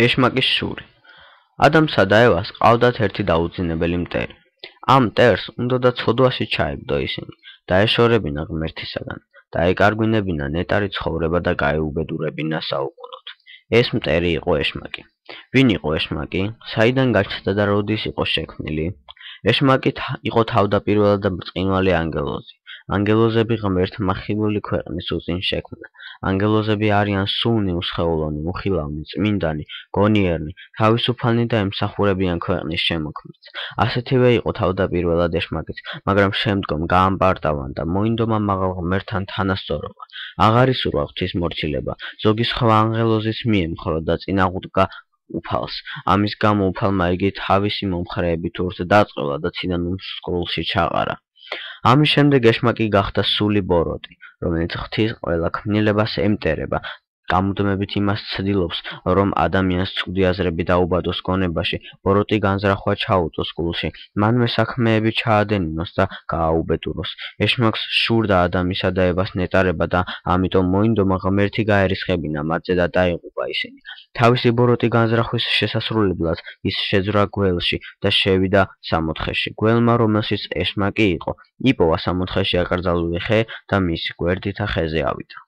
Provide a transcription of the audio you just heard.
ეშმაკის შური. ადამსა და ევას ყავდათ ერთი დაუძინებელი მტერი. ამ მტერს უნდოდა ცოდვაში ჩაეგდო ისინი და ეშორებინა ღმერთისაგან და ეკარგვინებინა ნეტარი ცხოვრება და გაეუბედურებინა საუკუნოდ. ეს მტერი იყო ეშმაკი. ვინ იყო ეშმაკი? საიდან გაჩნდა და როდის იყო შექმნილი? ეშმაკი იყო თავდაპირველად და ბრწყინვალე ანგელოზი. ანგელოზები ღმერთმა ხილული ქვეყნის უწინ შექმნა. ანგელოზები არიან სუნი, უსხეულონი, უხილავნი, წმინდანი, გონიერნი, თავისუფალნი და ემსახურებიან ქვეყნის შემოქმედს. ასეთივე იყო თავდაპირველად ეშმაკიც, მაგრამ შემდგომ გაამპარტავან და მოინდომა მაღალ ღმერთთან თანასწორობა. აღარ ისურვა ღვთისმორჩილება, ზოგი სხვა ანგელოზის მიემხრო და წინააღმდგა უფალს. ამის გამო უფალმა იგი თავისი მომხრეებით ურს დაწყევლა და ციდან უმსხვილში ჩაყარა. ამის შემდეგ ეშმაკი გახდა სული ბოროტი, რომელიც ღვთის ყველა ქმნილებას ემტერება, გამუდმებით იმას ცდილობს, რომ ადამიანს ცუდი აზრები დაუბადოს გონებაში, ბოროტი განზრახვა ჩაუწოს გულში, მანვე საქმეები ჩაადენინოს და გააუბედუროს. ეშმაკს შურდა ადამიანსა და ევას ნეტარება და ამიტომ მოინდომა ღმერთი გაერისხებინა მათზე და დაიღუპა ისინი. თავისი ბოროტი განზრახვის შესასრულებლად ის შეძრა გველში და შევიდა სამოთხეში. გველმა, რომელშიც ეშმაკი იყო, იპოვა სამოთხეში აკრძალული ხე და მისი გვერდითა ხეზე ავიდა.